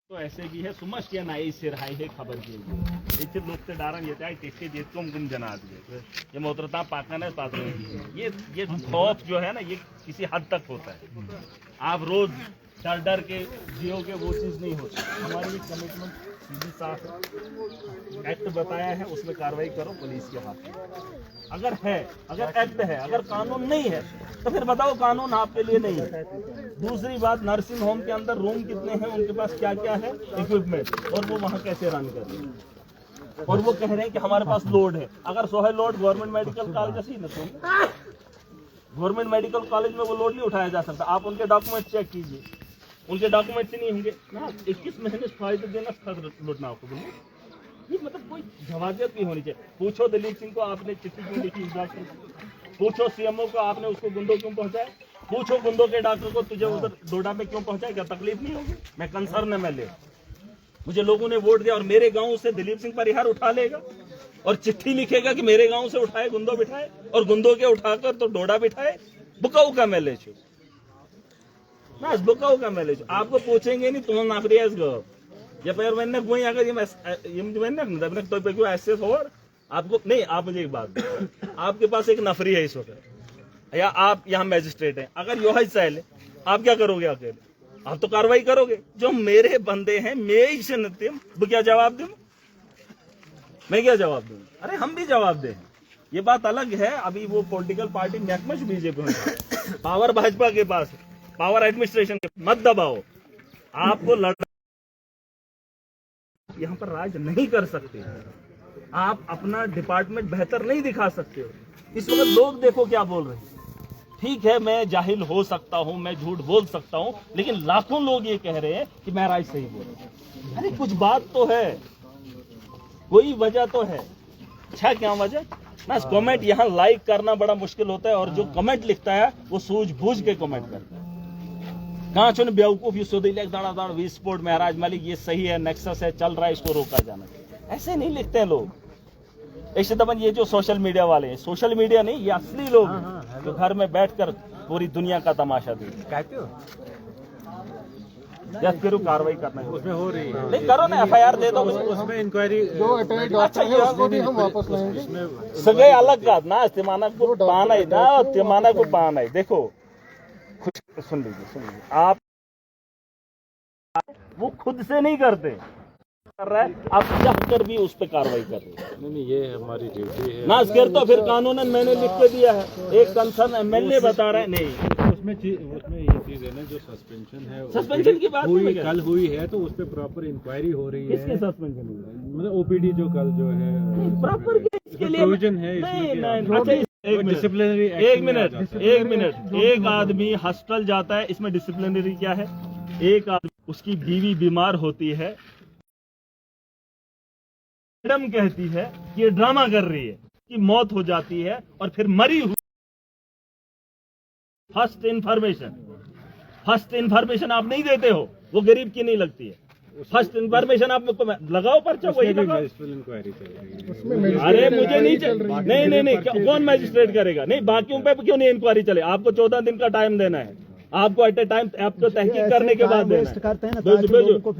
तो ऐसे भी है सुमस के नाही सिरहाई है खबर की इथे लोग ते डारण येते आहे तिथे देतकोम गुम जनात ये मोत्रता पाकना पात्र ये खौफ जो है ना ये किसी हद तक होता है। आप रोज डर डर के जियोगे वो चीज नहीं होती। हमारी कमिटमेंट सीधी साफ है, एक्ट बताया है उसमें कार्रवाई करो पुलिस के हाथ में। अगर है, अगर एक्ट है, अगर कानून नहीं है तो फिर बताओ कानून आपके लिए नहीं है। दूसरी बात, नर्सिंग होम के अंदर रूम कितने हैं, उनके पास क्या क्या है इक्विपमेंट, और वो वहाँ कैसे रन कर रहे हैं, और वो कह रहे हैं कि हमारे पास लोड है। अगर 100 है लोड गवर्नमेंट मेडिकल कॉलेज ही ना, गवर्नमेंट मेडिकल कॉलेज में वो लोड नहीं उठाया जा सकता। आप उनके डॉक्यूमेंट चेक कीजिए, उनके डॉक्यूमेंट्स ही नहीं होंगे ना। 21 महीने फायदे देना लुटना आपको बोलिए, ये मतलब कोई जवाबियत भी होनी चाहिए। पूछो दिलीप सिंह को आपने चिट्ठी क्यों लिखी इस डॉक्टर को, पूछो सीएमओ को आपने उसको गुंडो क्यों पहुंचाया, पूछो गुंडो के डॉक्टर को तुझे उधर डोडा में क्यों पहुंचाया, क्या तकलीफ नहीं होगी। मैं कंसर्न है, मैं ले मुझे लोगों ने वोट दिया और मेरे गांव से दिलीप सिंह परिहार उठा लेगा और चिट्ठी लिखेगा कि मेरे गांव से उठाए गुंडो बिठाए, और गुंडो के उठाकर तो डोडा बिठाए। बुकाऊ का मैं ले छू ना, बुकाऊ का मैं ले छू। आपको पूछेंगे नहीं तुम नाफरी या पैर मैंने कोई अगर ये तो पे क्यों ऐसे और आपको नहीं। आप मुझे एक बात, आपके पास एक नफरी है इस वक्त, या आप यहाँ मैजिस्ट्रेट हैं, अगर यो है आप क्या करोगे अकेले? आप तो कार्रवाई करोगे। जो मेरे बंदे हैं मैं क्या जवाब दूं, मैं क्या जवाब दूं? अरे हम भी जवाब दें, ये बात अलग है। अभी वो पॉलिटिकल पार्टी महकमश बीजेपी में, पावर भाजपा के पास, पावर एडमिनिस्ट्रेशन के, मत दबाओ। आपको लड़ यहाँ पर राज नहीं कर सकते, आप अपना डिपार्टमेंट बेहतर नहीं दिखा सकते हो। इस वक्त लोग देखो क्या बोल रहे हैं। ठीक है, मैं जाहिल हो सकता हूं, मैं झूठ बोल सकता हूं, लेकिन लाखों लोग ये कह रहे हैं कि मैं राज सही बोल रहा हूं। अरे कुछ बात तो है, कोई वजह तो है। अच्छा क्या वजह ना, कमेंट यहाँ लाइक करना बड़ा मुश्किल होता है, और जो कमेंट लिखता है वो सूझबूझ के कमेंट करता है। कहाँ चुन बेवकूफ दाड़ा दाड़ विस्फोट महराज मालिक ये सही है, नेक्सस है, चल रहा है, इसको रोका जाना। ऐसे नहीं लिखते हैं लोग। एक दफन ये जो सोशल मीडिया वाले हैं, सोशल मीडिया नहीं, ये असली लोग हैं जो घर में बैठकर पूरी दुनिया का तमाशा देखते हो। या फिर कार्रवाई करना है उसमें हो रही है, नहीं करो ना, FIR दे दो उसमें, इंक्वायरी अच्छा हम वापस लाएंगे। सगळे अलग का ना, तिमाना को पान है ना, तिमाना को पान है। देखो सुन लीजिए, आप वो खुद से नहीं करते, कर रहा है, आप चाह कर भी उस पर कार्रवाई कर रहे हैं। नहीं, ये हमारी ड्यूटी है ना कर, तो फिर कानूनन मैंने लिख के दिया है। एक कंसर्न MLA बता रहे हैं नहीं, उसमें ये चीज है ना, जो सस्पेंशन है, सस्पेंशन की बात हुई कल हुई है, तो उस पर प्रॉपर इंक्वायरी हो रही है। किसके सस्पेंशन हुई है? मतलब OPD जो कल जो है प्रॉपर इसके लिए प्रोविजन है इसमें। अच्छा डिसिप्लिनरी एक मिनट, एक आदमी हॉस्पिटल जाता है, इसमें डिसिप्लिनरी क्या है? एक आदमी, उसकी बीवी बीमार होती है, मैडम कहती है कि ये ड्रामा कर रही है, कि मौत हो जाती है और फिर मरी हुई। फर्स्ट इन्फॉर्मेशन आप नहीं देते हो, वो गरीब की नहीं लगती है। फर्स्ट इन्फॉर्मेशन आप लगाओ पर्चा, वही लगाओ। इंक्वायरी चल रही है। अरे मुझे नहीं, कौन मैजिस्ट्रेट करेगा? नहीं, बाकियों पे क्यों नहीं इंक्वायरी चले? आपको 14 दिन का टाइम देना है, आपको एट ए टाइम आपको तहकीक करने के बाद देना।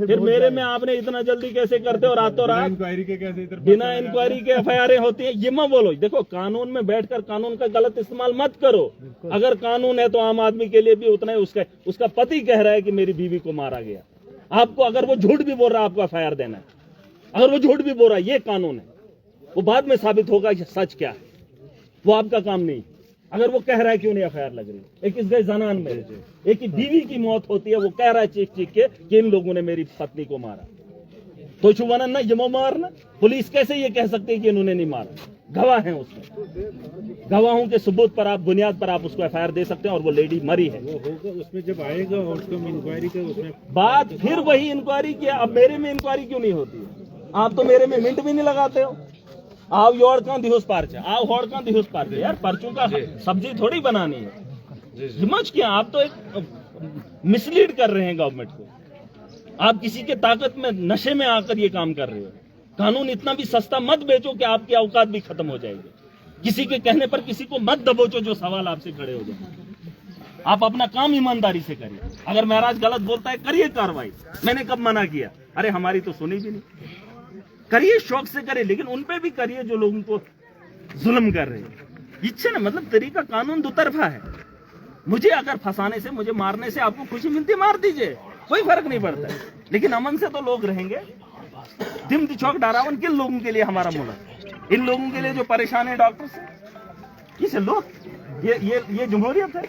फिर मेरे में आपने इतना जल्दी कैसे करते हो? रातों रात इंक्वायरी के कैसे, बिना इंक्वायरी के FIR होती है, ये मत बोलो। देखो, कानून में बैठकर कानून का गलत इस्तेमाल मत करो। अगर कानून है तो आम आदमी के लिए भी उतना ही। उसका पति कह रहा है कि मेरी बीवी को मारा गया, आपको अगर वो झूठ भी बोल रहा है आपको FIR देना है। अगर वो झूठ भी बोल रहा है, ये कानून है। वो बाद में साबित होगा कि सच क्या है, वो आपका काम नहीं। अगर वो कह रहा है क्यों नहीं FIR लग रही? एक इस गए जनान में, एक की बीवी की मौत होती है, वो कह रहा है चीख चीख के कि इन लोगों ने मेरी पत्नी को मारा। तो छुवाना ना जमो मारना, पुलिस कैसे ये कह सकती है कि इन्होंने नहीं मारा? गवाह हैं उसमें, गवाहों के सबूत पर आप, बुनियाद पर आप उसको FIR दे सकते हैं, और वो लेडी मरी है। वो होगा उसमें जब आएगा, और उसको इंक्वायरी का उसमें बात फिर वही इंक्वायरी किया। अब मेरे में इंक्वायरी क्यों नहीं होती है? आप तो मेरे में मिनट भी नहीं लगाते हो। आप योड़ का दिहोस पार्च, आप होड़ का दिहोस पार्च, यार पर्चों का सब्जी थोड़ी बनानी है। समझ क्या, आप तो एक मिसलीड कर रहे हैं गवर्नमेंट को। आप किसी के ताकत में, नशे में आकर ये काम कर रहे हो। कानून इतना भी सस्ता मत बेचो कि आपकी औकात भी खत्म हो जाएगी। किसी के कहने पर किसी को मत दबोचो जो सवाल आपसे खड़े हो जाए। आप अपना काम ईमानदारी से करिए। अगर महराज गलत बोलता है करिए कार्रवाई, मैंने कब मना किया? अरे हमारी तो सुनी भी नहीं। करिए, शौक से करिए, लेकिन उन पे भी करिए जो लोगों को जुल्म कर रहे हैं। इच्छा ना मतलब तरीका कानून दो तरफा है। मुझे अगर फंसाने से, मुझे मारने से आपको खुशी मिलती, मार दीजिए, कोई फर्क नहीं पड़ता है। लेकिन अमन से तो लोग रहेंगे। दिम चौक डारावन किन लोगों के लिए हमारा मुल्क? इन लोगों के लिए जो परेशान है डॉक्टर से, किस लोग? ये जमहूरियत है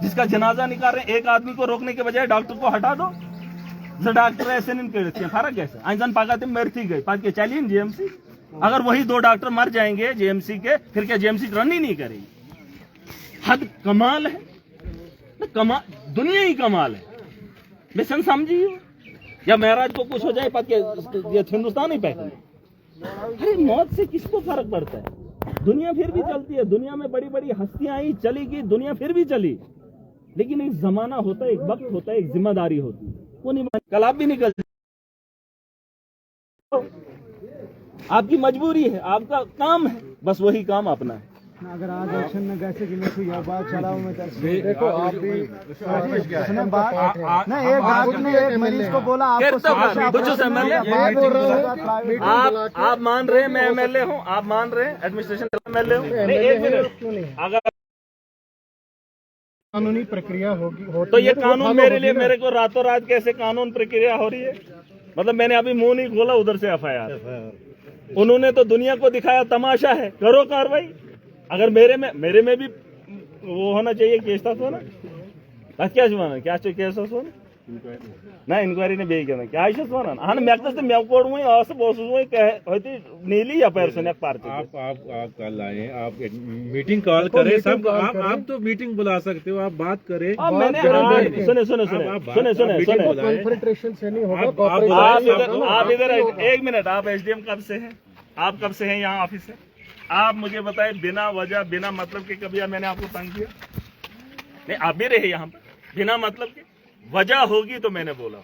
जिसका जनाजा निकाल रहे हैं। एक आदमी को रोकने के बजाय डॉक्टर को हटा दो। डॉक्टर ऐसे नहीं करते, फर्क कैसे? आइंसान पाकाते मरती गई पाक के चलिए जीएमसी। अगर वही 2 डॉक्टर मर जाएंगे जीएमसी के, फिर क्या जीएमसी रन ही नहीं करेगी? हद कमाल है ना, कमाल, दुनिया ही कमाल है। मिशन समझिए, या महराज को कुछ हो जाए पाक के हिंदुस्तान ही पैक। अरे मौत से किसको फर्क पड़ता है? दुनिया फिर भी चलती है। दुनिया में बड़ी बड़ी हस्तियां आई, चली गई, दुनिया फिर भी चली। लेकिन एक जमाना होता है, एक वक्त होता है, एक जिम्मेदारी होती है, वो नहीं। कल आप भी निकल, आपकी मजबूरी है, आपका काम है, बस वही काम अपना है। अगर आज इलेक्शन में कैसे कि मैं यह बात चलाऊं मैं देखो आप भी उसने बात ना एक डॉक्टर ने एक मरीज को बोला आपको आप मान रहे हैं मैं एमएलए हूं, आप मान रहे हैं एडमिनिस्ट्रेशन एमएलए हूं। एक मिनट, अगर कानूनी प्रक्रिया होगी तो ये कानून मेरे लिए, मेरे को रातों रात कैसे कानून प्रक्रिया हो रही है? मतलब मैंने अभी मुंह नहीं खोला, उधर से एफआईआर। उन्होंने तो दुनिया को दिखाया तमाशा है, करो कार्रवाई। अगर मेरे में भी वो होना चाहिए केस होना, क्या जुआना क्या चाहिए केस होना ना, इंक्वायरी ने बे क्या वन अहन मे मे कोड़ वही नीली या पर्सन पार्टी। आप कल आए, आप मीटिंग कॉल करें, सब आप तो मीटिंग बुला सकते हो, आप बात करें। मैंने सुने कॉन्फ्रेंट्रेशन से नहीं होगा। आप इधर 1 मिनट, आप एसडीएम कब से हैं? आप कब से हैं यहाँ ऑफिस से? आप मुझे बताए बिना वजह, बिना मतलब के कभी मैंने आपको तंग किया? नहीं, आप भी रहे यहाँ पर बिना मतलब के। वजह होगी तो मैंने बोला,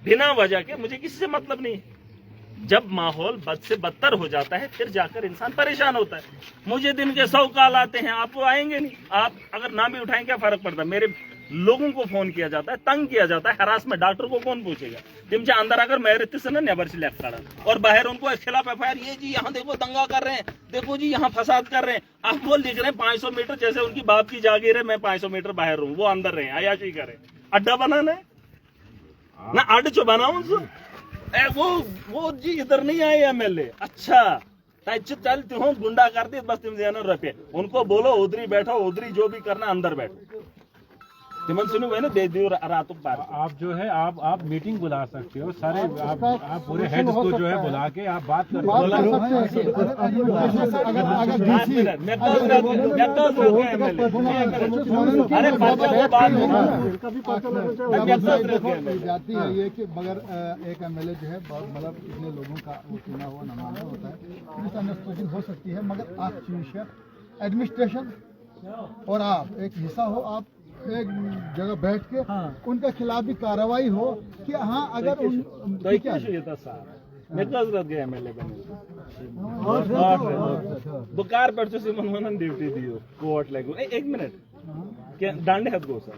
बिना वजह के मुझे किसी से मतलब नहीं है। जब माहौल बद से बदतर हो जाता है फिर जाकर इंसान परेशान होता है। मुझे दिन के 100 कॉल आते हैं, आपको आएंगे नहीं। आप अगर ना भी उठाएं क्या फर्क पड़ता है? मेरे लोगों को फोन किया जाता है, तंग किया जाता है, हरासमेंट। डॉक्टर को कौन पूछेगा? तिमच्या अंदर अगर मैं से ना नेबर से लेफ्ट खड़ा और बाहर उनको खिलाफ एफआईआर, ये जी यहाँ देखो दंगा कर रहे हैं, देखो जी यहाँ फसाद कर रहे हैं। आप वो लिख रहे हैं 500 मीटर, जैसे उनकी बाप की जागीर है, मैं 500 मीटर बाहर हूँ, वो अंदर रहे, अयाशी करें। अड्डा बनाना है ना, अड्ड चो बनाऊ वो जी इधर नहीं आए एमएलए। अच्छा चलते हो गुंडा करते बस तुम रुपये, उनको बोलो उधरी बैठो, उधरी जो भी करना अंदर बैठो। तिमन सुनो है ना, दे दियो रातों पार। आप जो है आप मीटिंग बुला सकते हो, सारे आप पूरे हेड्स को जो है बुला के आप बात कर जाती है ये कि मगर एक एमएलए जो है मतलब इतने लोगों का वो चुना हुआ नुमाइंदा होता है, मिसअंडरस्टैंडिंग हो सकती है। मगर आप चीफ एडमिनिस्ट्रेशन और आप एक हिस्सा हो, आप एक जगह बैठ के उनके खिलाफ भी कार्रवाई हो कि हाँ अगर एमएलए बने बुकार पर सिमन ड्यूटी दियो कोर्ट लगो। 1 मिनट क्या डांडे हद गो सर?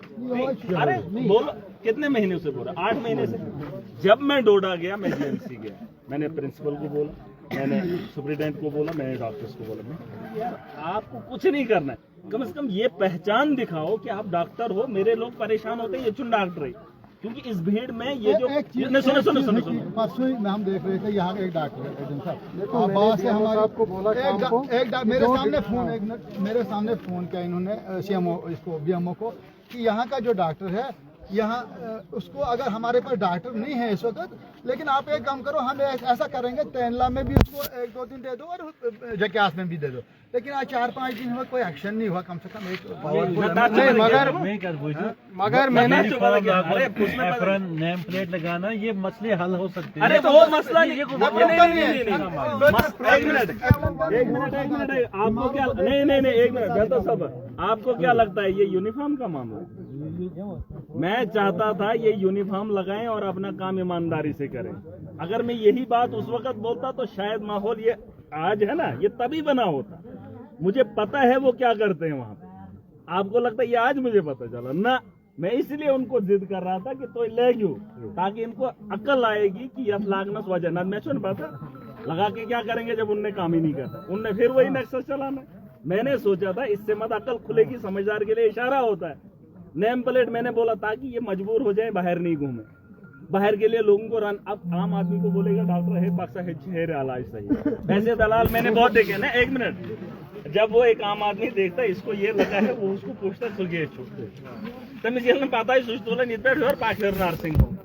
अरे बोलो कितने महीने से बोल रहा? 8 महीने से। जब मैं डोडा गया, मैं जीएमसी गया, मैंने प्रिंसिपल को बोला, मैंने सुप्रिटेंडेंट को बोला, मैंने डॉक्टर्स को बोला, यार आपको कुछ नहीं करना है, कम से कम ये पहचान दिखाओ कि आप डॉक्टर हो। मेरे लोग परेशान होते हैं, ये चुन डॉक्टर है, क्योंकि इस भीड़ में ये जो सुनो परसों हम देख रहे थे यहाँ एक डॉक्टर है बाहर से हमारे आपको बोला मेरे सामने फोन किया इन्होंने सीएमओ इसको बीएमओ को कि यहाँ का जो डॉक्टर है यहाँ उसको अगर हमारे पास डॉक्टर नहीं है इस वक्त, लेकिन आप एक काम करो, हम ऐसा करेंगे तेनला में भी उसको 1-2 दिन दे दो और जकियास में भी दे दो। लेकिन आज 4-5 दिन हुआ, कोई एक्शन नहीं हुआ, कम से कम एक मगर मैंने नेम प्लेट लगाना, ये मसले हल हो सकते हैं। अरे वो मसला नहीं, आपको क्या नहीं 1 मिनट बेहतर सब, आपको क्या लगता है ये यूनिफॉर्म का मामला? मैं चाहता था ये यूनिफॉर्म लगाएं और अपना काम ईमानदारी से करें। अगर मैं यही बात उस वक्त बोलता तो शायद माहौल ये आज है ना, ये तभी बना होता। मुझे पता है वो क्या करते हैं वहां पे। आपको लगता है ये आज मुझे पता चला ना? मैं इसलिए उनको जिद कर रहा था कि तो ले गयो, ताकि इनको अक्ल आएगी कि अब लागना वजह ना मैं सुन पाता लगा के क्या करेंगे जब उनने काम ही नहीं करता, उनने फिर वही नेक्सस चलाना। मैंने सोचा था इससे मत अक्ल खुलेगी, समझदार के लिए इशारा होता है। नेम प्लेट मैंने बोला ताकि ये मजबूर हो जाए, बाहर नहीं घूमे। बाहर के लिए लोगों को रन, अब आम आदमी को बोलेगा डॉक्टर है बक्सा है इलाज सही। ऐसे दलाल मैंने बहुत देखे ना। एक मिनट, जब वो एक आम आदमी देखता है इसको ये लगा है, वो उसको पूछता सुगे तमिस पता सुच तुलन इत पे पाखर नर्सिंग होम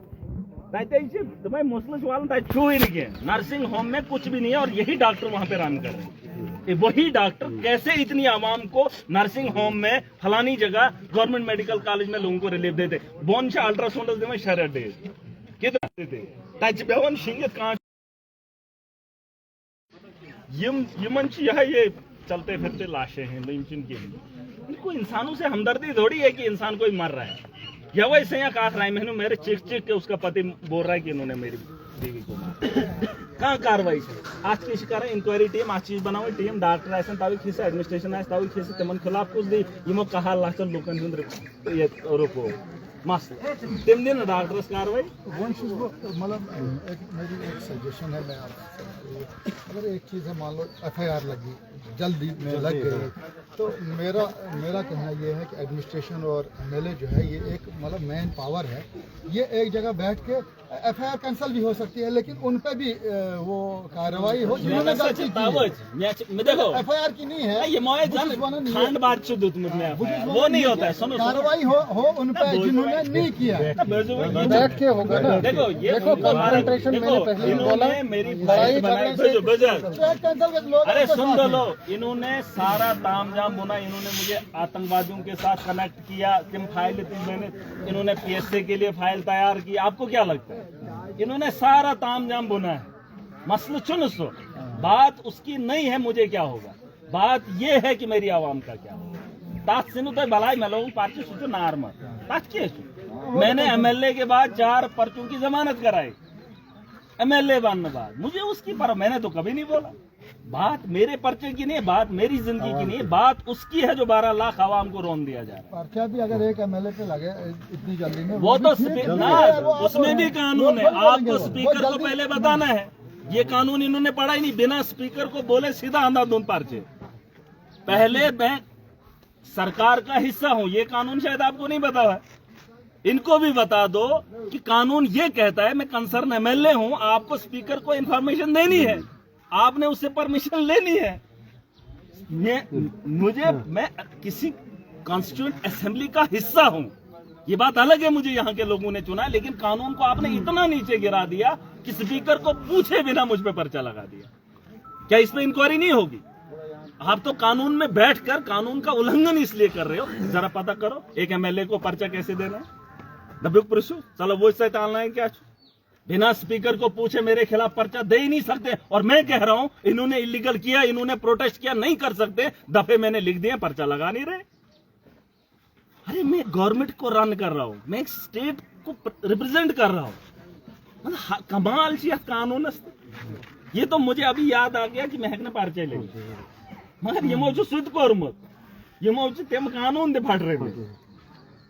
तब मुस्लिम वाले छू ही नहीं, नर्सिंग होम में कुछ भी नहीं है और यही डॉक्टर वहां पे रन कर रहे हैं। वही डॉक्टर कैसे इतनी आवाम को नर्सिंग होम में फलानी जगह गवर्नमेंट मेडिकल कॉलेज में लोगों को रिलीफ देते, बोन से अल्ट्रासाउंड दिवन शरह डे कितना देते तच पे शिंगित कहाँ ये चलते फिरते लाशें हैं। इनको इंसानों से हमदर्दी थोड़ी है कि इंसान कोई मर रहा है। या वैसे यहाँ काट रहा है, मैंने मेरे चिक के उसका पति बोल रहा है कि इन्होंने मेरी बीवी को मारा। कहाँ कार्रवाई से आज की शिकार इंक्वायरी टीम आज चीज बनाओ टीम डॉक्टर ऐसा तावी खीसे एडमिनिस्ट्रेशन आए तावी खीसे तमन खिलाफ कुछ दी यमो कहा लाचल लोकन हिंद ये रुको मस्त तम दिन डॉक्टर्स कार्रवाई। मतलब मेरी एक सजेशन है, मैं आपसे अगर एक चीज़ है, मान लो FIR लगी जल्दी में लग गई, तो मेरा कहना ये है कि एडमिनिस्ट्रेशन और MLA जो है ये एक मतलब मैन पावर है, ये एक जगह बैठ के FIR कैंसिल भी हो सकती है, लेकिन उन पे भी वो कार्रवाई हो जिन्होंने गलती की है। FIR की नहीं है, ये वो नहीं होता है। सुनो कार्रवाई हो उन पे जिन्होंने नहीं किया, बैठ के होगा ना। देखो ये कंसंट्रेशन मैंने पहले बोला मेरी अरे सुन लो, इन्होंने सारा तामझाम बुना, इन्होंने मुझे आतंकवादियों के साथ कनेक्ट किया, किम फाइल थी मैंने, इन्होंने PSA के लिए फाइल तैयार की। आपको क्या लगता है इन्होंने सारा तामझाम बुना है? मसला सुन सो, बात उसकी नहीं है मुझे क्या होगा, बात ये है कि मेरी आवाम का क्या होगा। ताज सिनु तो भलाई मैं लोगों पार्टी सोचो नार्मल ताज के मैंने MLA के बाद 4 पर्चों की जमानत कराई, MLA बनने बाद मुझे उसकी पर मैंने तो कभी नहीं बोला। बात मेरे पर्चे की नहीं है, बात मेरी जिंदगी की नहीं है, बात उसकी है जो 12 लाख आवाम को रोन दिया जा रहा है। पर्चा भी अगर एक MLA पे लगे इतनी जल्दी में, वो तो उसमें भी कानून है, आपको स्पीकर को पहले बताना है। ये कानून इन्होंने पढ़ा ही नहीं, बिना स्पीकर को बोले सीधा अंधाधुंध पर्चे। पहले मैं सरकार का हिस्सा हूं, ये कानून शायद आपको नहीं पता है, इनको भी बता दो कि कानून ये कहता है मैं कंसर्न MLA हूं, आपको स्पीकर को इंफॉर्मेशन देनी है, आपने उससे परमिशन लेनी है। मैं किसी कॉन्स्टिट्यूएंट असेंबली का हिस्सा हूं, ये बात अलग है, मुझे यहाँ के लोगों ने चुना, लेकिन कानून को आपने इतना नीचे गिरा दिया कि स्पीकर को पूछे बिना मुझ पे पर्चा लगा दिया। क्या इस पे इंक्वायरी नहीं होगी? आप तो कानून में बैठकर कानून का उल्लंघन इसलिए कर रहे हो। जरा पता करो एक MLA को पर्चा कैसे देना है, दबुक पुरुषो चलो वो इससे टालना है क्या? बिना स्पीकर को पूछे मेरे खिलाफ पर्चा दे ही नहीं सकते। और मैं कह रहा हूं इन्होंने इलीगल किया, इन्होंने प्रोटेस्ट किया, नहीं कर सकते, दफे मैंने लिख दिए, पर्चा लगा नहीं रहे। अरे मैं गवर्नमेंट को रन कर रहा हूं, मैं एक स्टेट को रिप्रेजेंट कर रहा हूं, मतलब कमाल से कानून। ये तो मुझे अभी याद आ गया कि महकने पर्चे ले, मगर ये मौजूद सुध कोरमत ये मौजूद तेम कानून दे फाड़ रहे थे।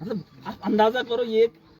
मतलब आप अंदाजा करो, ये